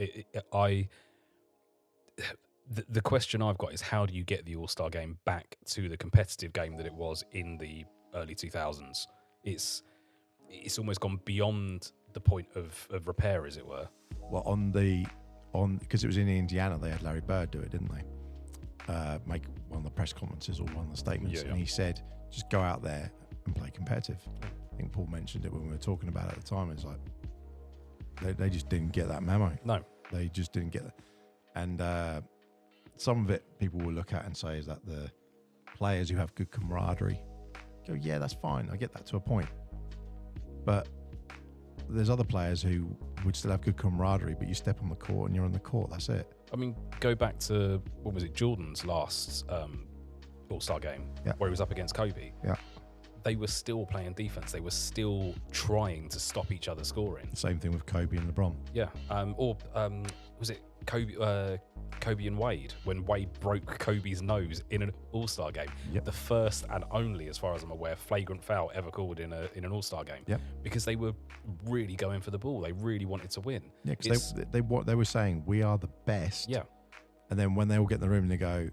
The question I've got is, how do you get the All-Star game back to the competitive game that it was in the early 2000s? It's almost gone beyond the point of repair, as it were. Well, because it was in Indiana, they had Larry Bird do it, didn't they? Make one of the press conferences or one of the statements, and he said, just go out there and play competitive. I think Paul mentioned it when we were talking about it at the time. It's like they just didn't get that memo. No, they just didn't get that. And some of it people will look at and say is that the players who have good camaraderie go, yeah, that's fine. I get that to a point. But there's other players who would still have good camaraderie, but you step on the court and you're on the court. That's it. I mean, go back to, what was it, Jordan's last All-Star game, where he was up against Kobe. Yeah. They were still playing defense. They were still trying to stop each other scoring. Same thing with Kobe and LeBron. Yeah. Was it Kobe and Wade, when Wade broke Kobe's nose in an All-Star game? Yep. The first and only, as far as I'm aware, flagrant foul ever called in an All-Star game. Yep. Because they were really going for the ball. They really wanted to win. Yeah, because they were saying, we are the best. Yeah. And then when they all get in the room and they go,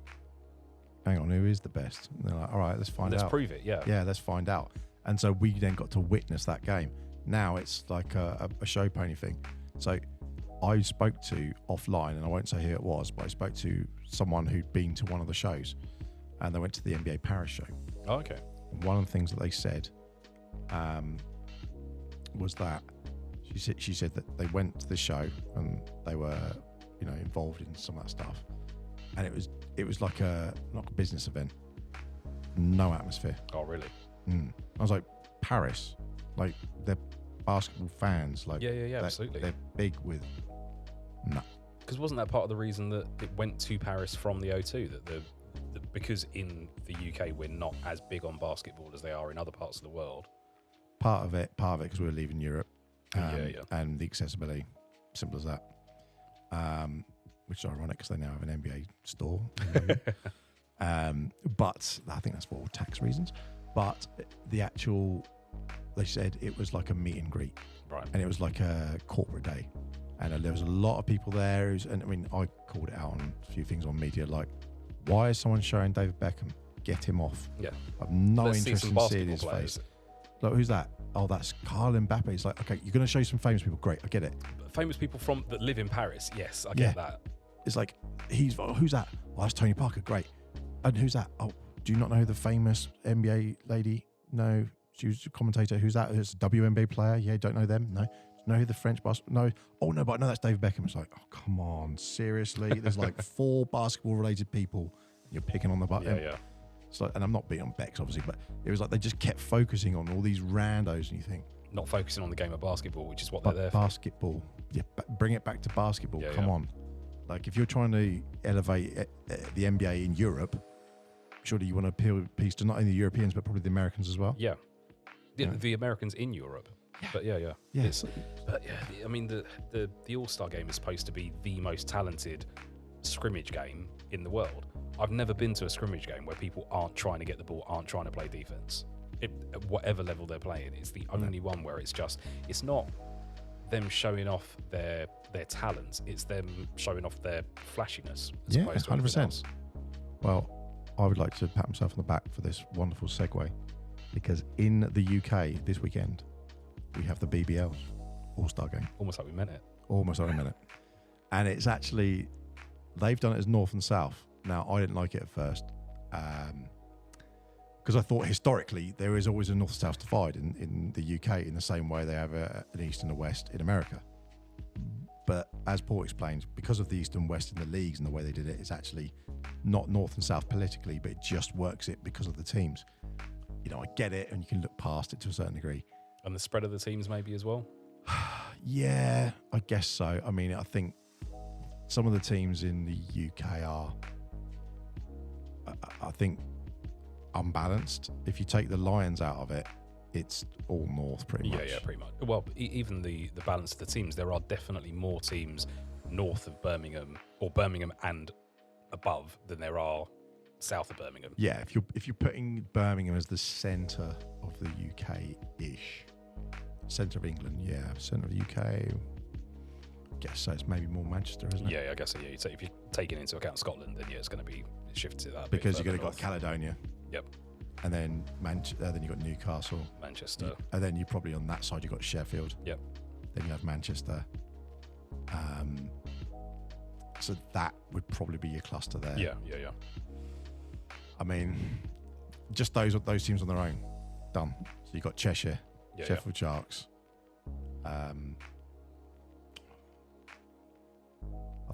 hang on, who is the best? And they're like, all right, let's find out. Let's prove it, yeah. Yeah, let's find out. And so we then got to witness that game. Now it's like a show pony thing. So I spoke to offline, and I won't say who it was, but I spoke to someone who'd been to one of the shows, and they went to the NBA Paris show. Oh, okay. And one of the things that they said was that she said that they went to the show and they were, involved in some of that stuff, and it was like not a business event, no atmosphere. Oh, really? I was like, Paris, like they're basketball fans, like yeah, absolutely. They're big with no. Because wasn't that part of the reason that it went to Paris from the O2? That because in the UK we're not as big on basketball as they are in other parts of the world. Part of it, because we were leaving Europe, and the accessibility, simple as that. Which is ironic because they now have an NBA store. But I think that's for all tax reasons. But the actual, they said it was like a meet and greet, right? And it was like a corporate day, and there was a lot of people there. I called it out on a few things on media, like, why is someone showing David Beckham? Get him off. Yeah, I've no interest in seeing his face. Like, who's that? Oh, that's Kylian Mbappe. It's like, okay, you're going to show some famous people. Great, I get it. Famous people that live in Paris. Yes, I get that. It's like, who's that? Oh, that's Tony Parker. Great. And who's that? Oh, do you not know the famous NBA lady? No, she was a commentator. Who's that? It's a WNBA player. Yeah, don't know them. No. Know who the French basketball? No. Oh, no, but I know that's David Beckham. It's like, oh, come on, seriously? There's like 4 basketball-related people. You're picking on the button. Yeah. So, and I'm not being on Becks, obviously, but it was like they just kept focusing on all these randos, and you think, not focusing on the game of basketball, which is what they're there for. Basketball. Yeah, bring it back to basketball. Come on. Like, if you're trying to elevate the NBA in Europe, surely you want to appeal peace to not only the Europeans, but probably the Americans as well. Yeah. The Americans in Europe. Yeah. But yeah. But I mean, the All-Star game is supposed to be the most talented scrimmage game in the world. I've never been to a scrimmage game where people aren't trying to get the ball, aren't trying to play defense. At whatever level they're playing, it's the only one where it's not them showing off their talents, it's them showing off their flashiness. As opposed to 100%. Well, I would like to pat myself on the back for this wonderful segue, because in the UK this weekend we have the BBL All-Star game. Almost like we meant it. Almost like we meant it. And it's actually, they've done it as North and South. Now, I didn't like it at first, because I thought historically there is always a North-South divide in the UK, in the same way they have an East and a West in America. But as Paul explains, because of the East and West in the leagues and the way they did it, it's actually not North and South politically, but it just works it because of the teams. I get it, and you can look past it to a certain degree. And the spread of the teams maybe as well? Yeah, I guess so. I mean, I think some of the teams in the UK are, I think, unbalanced. If you take the Lions out of it, it's all North pretty much. Yeah, pretty much. Well, even the balance of the teams, there are definitely more teams north of Birmingham, or Birmingham and above, than there are south of Birmingham. Yeah, if you're putting Birmingham as the centre of the UK-ish, centre of England, centre of the UK, I guess so. It's maybe more Manchester, isn't it? Yeah, I guess so. Yeah, if you're taking into account Scotland, then it's going to be shifted to that. Because you're going to got Caledonia. Yep. And then then you got Newcastle, Manchester, and then you probably on that side you got Sheffield. Yep. Then you have Manchester. So that would probably be your cluster there. Yeah. I mean, just those teams on their own, done. So you got Cheshire, Sheffield Sharks. I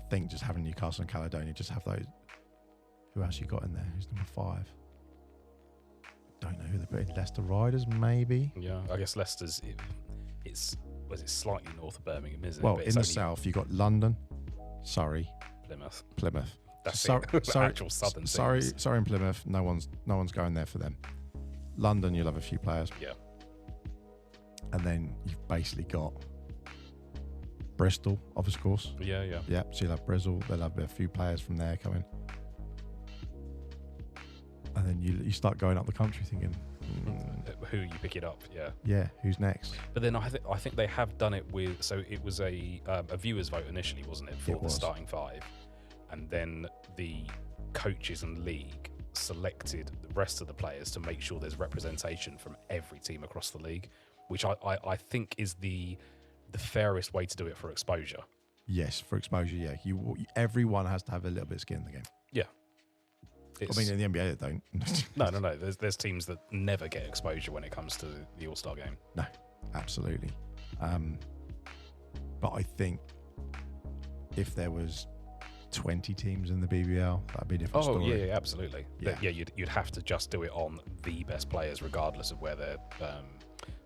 think just having Newcastle and Caledonia, just have those. Who else you got in there? Who's number 5? Don't know who they put in. Leicester Riders, maybe. Yeah, I guess Leicester's it's slightly north of Birmingham, isn't it? Well, in the south you got London, Surrey, Plymouth. That's the actual southern. Surrey and Plymouth. No one's going there for them. London, you'll have a few players. Yeah. And then you've basically got Bristol, of course. Yeah. Yeah. So you'll have Bristol. They'll have a few players from there coming. And then you start going up the country thinking, who you pick it up, who's next? But then I think they have done it with, so it was a viewers vote initially, wasn't it, for the starting 5, and then the coaches and league selected the rest of the players to make sure there's representation from every team across the league, which I think is the fairest way to do it for exposure. Yes, for exposure, yeah. Everyone has to have a little bit of skin in the game. Yeah. I mean, in the NBA, they don't. No. There's teams that never get exposure when it comes to the All-Star game. No, absolutely. But I think if there was 20 teams in the BBL, that'd be a different story. Yeah, absolutely. Yeah. You'd have to just do it on the best players, regardless of where they're,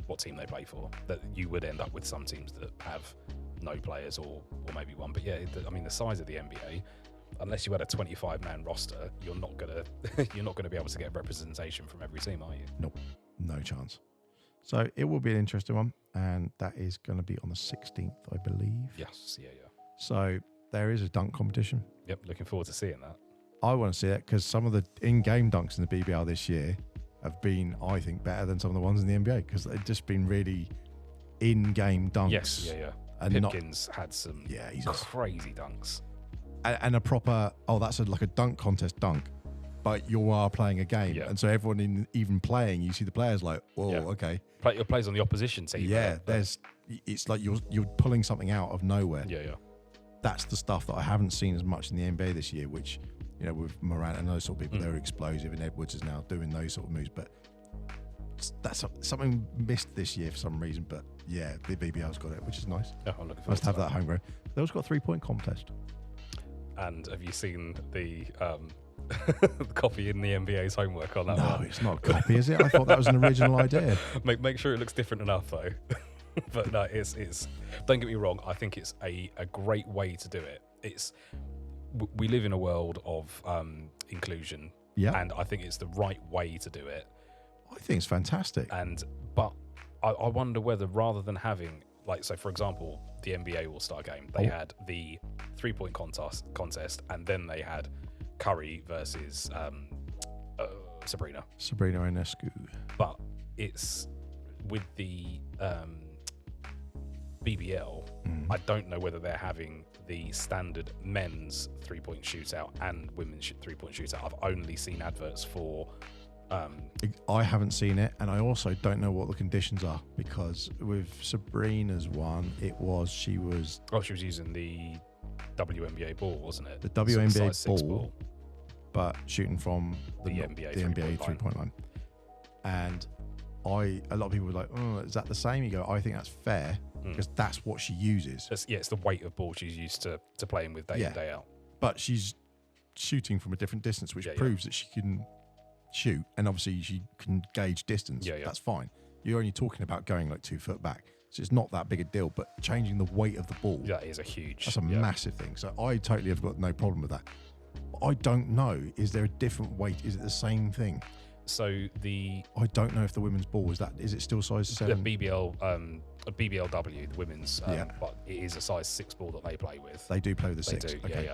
what team they play for. That you would end up with some teams that have no players or maybe one. But yeah, I mean, the size of the NBA, unless you had a 25-man roster, you're not gonna be able to get representation from every team, are you? Nope, no chance. So it will be an interesting one, and that is going to be on the 16th, I believe. Yes, yeah. So there is a dunk competition. Yep, looking forward to seeing that. I want to see it because some of the in-game dunks in the BBL this year have been, I think, better than some of the ones in the NBA because they've just been really in-game dunks. Yes, yeah. And Pipkins had some crazy dunks. And a proper, that's like a dunk contest dunk, but you are playing a game. Yeah. And so everyone even playing, you see the players like, okay. Your players on the opposition team. Yeah, it's like you're pulling something out of nowhere. Yeah. That's the stuff that I haven't seen as much in the NBA this year, which, with Morant and those sort of people, they're explosive, and Edwards is now doing those sort of moves. But that's something missed this year for some reason. But yeah, the BBL's got it, which is nice. Yeah, I'm looking forward nice to have that homegrown. They also got a 3-point contest. And have you seen the copy in the NBA's homework on that one? No, it's not a copy, is it? I thought that was an original idea. Make sure it looks different enough, though. But no, it's. Don't get me wrong. I think it's a great way to do it. We live in a world of inclusion, and I think it's the right way to do it. I think it's fantastic. But I wonder whether rather than having, so for example, the NBA All-Star game, they had the 3-point contest, and then they had Curry versus Sabrina Ionescu. But it's with the BBL, I don't know whether they're having the standard men's 3-point shootout and women's 3-point shootout. I've only seen adverts for I haven't seen it, and I also don't know what the conditions are, because with Sabrina's one, she was using the WNBA ball, wasn't it? The WNBA ball, but shooting from the NBA 3-point line. And a lot of people were like, is that the same? You go, I think that's fair, because that's what she uses. It's the weight of ball she's used to playing with day in, day out. But she's shooting from a different distance, which proves that she can shoot, and obviously she can gauge distance. That's fine. You're only talking about going like 2 foot back, so it's not that big a deal. But changing the weight of the ball, that's a massive thing. So I totally have got no problem with that. But I don't know, is there a different weight? Is it the same thing? So I don't know if the women's ball is it still size 7? The BBLW, the women's, but it is a size 6 ball that they play with. They do play with the 6. They do, okay.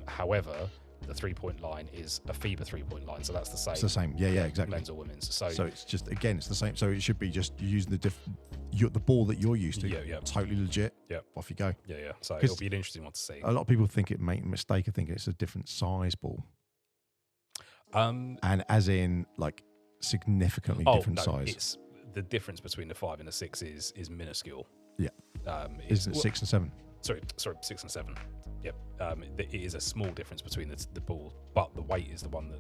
However, the 3-point line is a FIBA 3-point line, so that's the same. It's the same. Yeah, exactly. Men's or women's. So it's just, again, it's the same. So it should be just using the ball that you're used to. Yeah. Totally legit. Yeah. Off you go. Yeah. So it'll be an interesting one to see. A lot of people make a mistake of thinking it's a different size ball. And as in, like, significantly different size. It's the difference between the 5 and the 6 is minuscule. Yeah. Isn't it 6 and 7? Sorry, 6 and 7. Yep. It is a small difference between the ball, but the weight is the one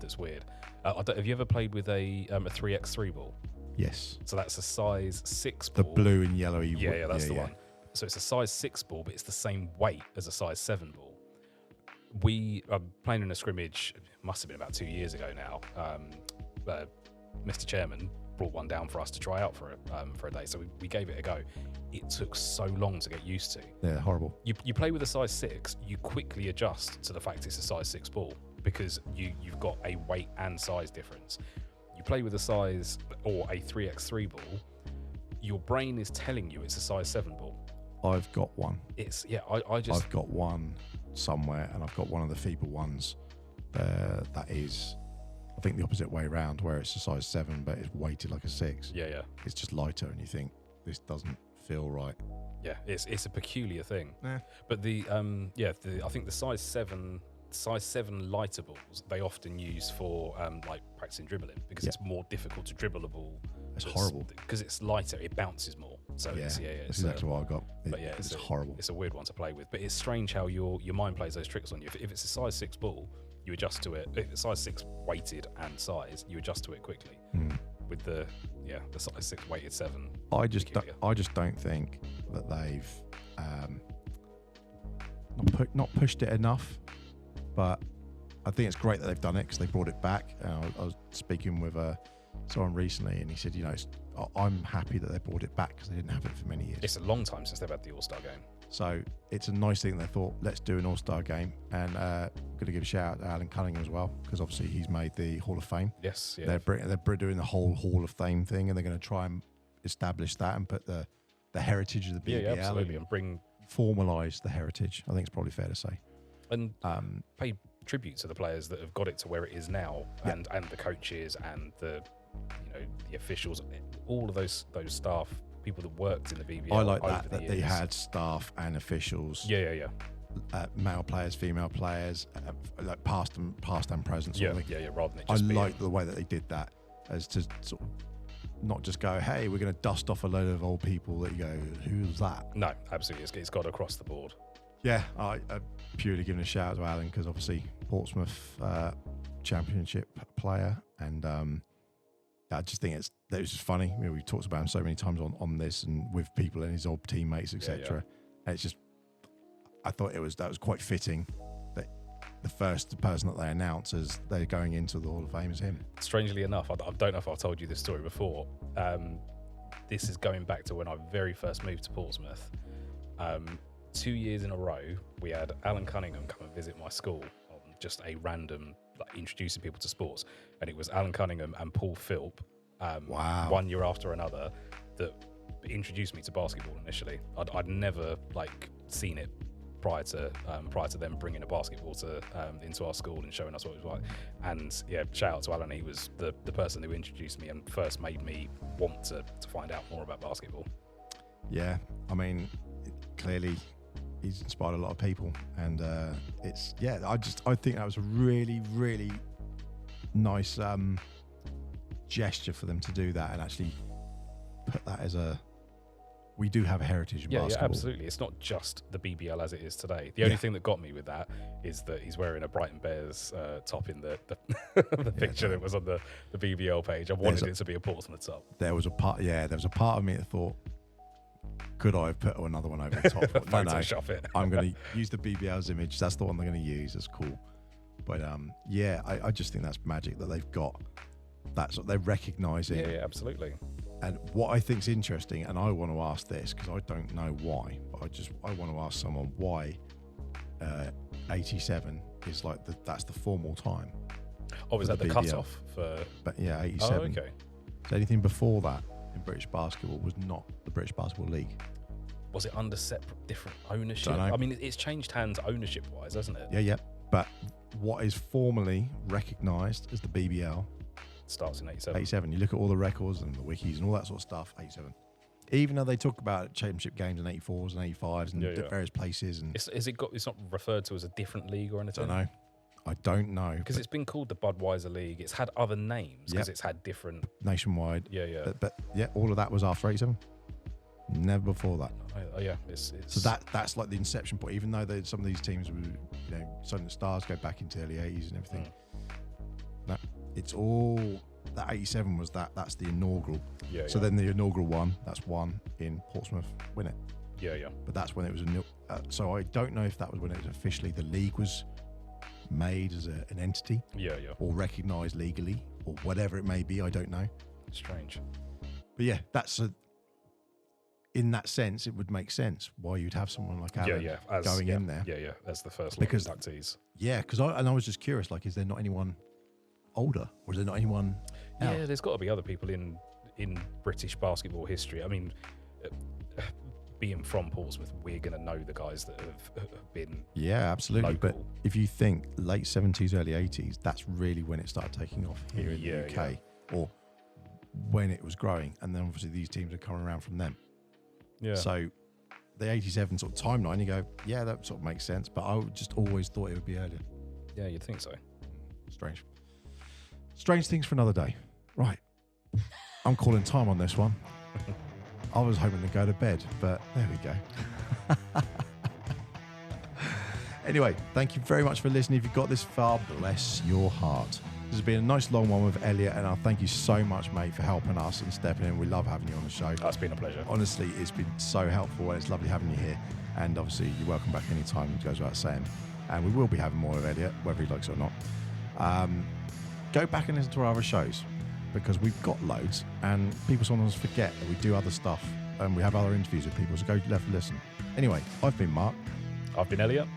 that's weird. Have you ever played with a 3x3 ball? Yes. So that's a size 6 ball. The blue and yellowy. Yeah, that's the one. So it's a size 6 ball, but it's the same weight as a size 7 ball. We are playing in a scrimmage, it must have been about 2 years ago now. Mr. Chairman brought one down for us to try out for a day, so we gave it a go. It took so long to get used to. Yeah, horrible. You play with a size 6, you quickly adjust to the fact it's a size 6 ball, because you've got a weight and size difference. You play with a size or a 3x3 ball, your brain is telling you it's a size 7 ball. I've got one. I've got one somewhere, and I've got one of the FIBA ones that is, I think, the opposite way around, where it's a size 7 but it's weighted like a 6. Yeah. It's just lighter, and you think, this doesn't feel right. Yeah, it's a peculiar thing. Yeah. But I think the size 7 lighter balls they often use for like practicing dribbling because it's more difficult to dribble a ball. It's horrible because it's lighter, it bounces more. So that's exactly what I got. It's horrible. It's a weird one to play with, but it's strange how your mind plays those tricks on you. If it's a size 6 ball, you adjust to it. If it's size 6 weighted and size, you adjust to it quickly. With the size 6 weighted 7, I just don't think that they've not pushed it enough. But I think it's great that they've done it because they brought it back. I was speaking with someone recently, and he said, I'm happy that they brought it back because they didn't have it for many years. It's a long time since they've had the All-Star game. So it's a nice thing they thought, let's do an All-Star game. And going to give a shout out to Alan Cunningham as well, because obviously he's made the Hall of Fame. Yes, yeah. They're doing the whole Hall of Fame thing, and they're going to try and establish that and put the heritage of the BBL. Yeah, absolutely. And formalise the heritage. I think it's probably fair to say. And pay tribute to the players that have got it to where it is now, and the coaches and the officials, all of those staff, people that worked in the BBL. I like that they had staff and officials. Yeah. Male players, female players, like past and present. Yeah. Rather than it just like the way that they did that, as to sort of not just go, hey, we're going to dust off a load of old people that you go, who's that? No, absolutely, it's got across the board. Yeah, I purely giving a shout out to Alan because obviously Portsmouth championship player, and I just think it was just funny. We've talked about him so many times on this and with people and his old teammates, etc. And it's just, I thought that was quite fitting that the first person that they announce as they're going into the Hall of Fame is him. Strangely enough, I don't know if I've told you this story before. This is going back to when I very first moved to Portsmouth. 2 years in a row, we had Alan Cunningham come and visit my school on just a random, introducing people to sports. And it was Alan Cunningham and Paul Philp, one year after another, that introduced me to basketball initially. I'd never seen it prior to them bringing a basketball into our school and showing us what it was like. And yeah, shout out to Alan. He was the person who introduced me and first made me want to find out more about basketball. Yeah, I mean, clearly he's inspired a lot of people, and I think that was a really, really nice gesture for them to do that and actually put that as we do have a heritage in basketball. Yeah, absolutely. It's not just the BBL as it is today. The only thing that got me with that is that he's wearing a Brighton Bears top in the picture that was on the BBL page. I wanted it to be a Portsmouth top. There was a part of me that thought, could I have put another one over the top? Photoshop it. I'm going to use the BBL's image. That's the one they're going to use. That's cool. But I just think that's magic that they've got. That's what they're recognising. Yeah, absolutely. And what I think's interesting, and I want to ask this because I don't know why, but I want to ask someone why 87 is that's the formal time. Oh, is that the cut-off for? But yeah, 87. Oh, okay. So anything before that in British basketball was not the British Basketball League. Was it under different ownership? Don't know. I mean, it's changed hands ownership-wise, hasn't it? Yeah. But what is formally recognised as the BBL starts in 87. 87. You look at all the records and the wikis and all that sort of stuff, 87. Even though they talk about championship games in 84s and 85s and various places. And it's not referred to as a different league or anything? I don't know. Because it's been called the Budweiser League. It's had other names because it's had different... Nationwide. Yeah. But all of that was after 87. Never before that. Oh yeah. So that's like the inception point. Even though some of these teams were, Solent Stars go back into the early 80s and everything. No, it's all... That 87 was that's the inaugural. Yeah. So then the inaugural one, that's one in Portsmouth, win it. Yeah. But that's when it was so I don't know if that was when it was officially the league was made as an entity. Yeah. Or recognised legally or whatever it may be. I don't know. Strange. But yeah, in that sense, it would make sense why you'd have someone like Alan going in there. Yeah. As the first lot of inductees. Yeah, because I was just curious, is there not anyone older, or is there not anyone else? Yeah, there's got to be other people in British basketball history. I mean, being from Portsmouth, we're going to know the guys that have been absolutely local. But if you think late 70s, early 80s, that's really when it started taking off here in the UK, or when it was growing, and then obviously these teams are coming around from them. Yeah. So the 87 sort of timeline, you go, yeah, that sort of makes sense. But I just always thought it would be earlier. Yeah, you'd think so. Strange. Strange things for another day. Right. I'm calling time on this one. I was hoping to go to bed, but there we go. Anyway, thank you very much for listening. If you've got this far, bless your heart. This has been a nice long one with Elliot, and I thank you so much, mate, for helping us and stepping in. We love having you on the show. That's been a pleasure. Honestly, it's been so helpful, and it's lovely having you here. And obviously, you're welcome back anytime, it goes without saying. And we will be having more of Elliot, whether he likes it or not. Go back and listen to our other shows, because we've got loads, and people sometimes forget that we do other stuff, and we have other interviews with people, so go left and listen. Anyway, I've been Mark. I've been Elliot.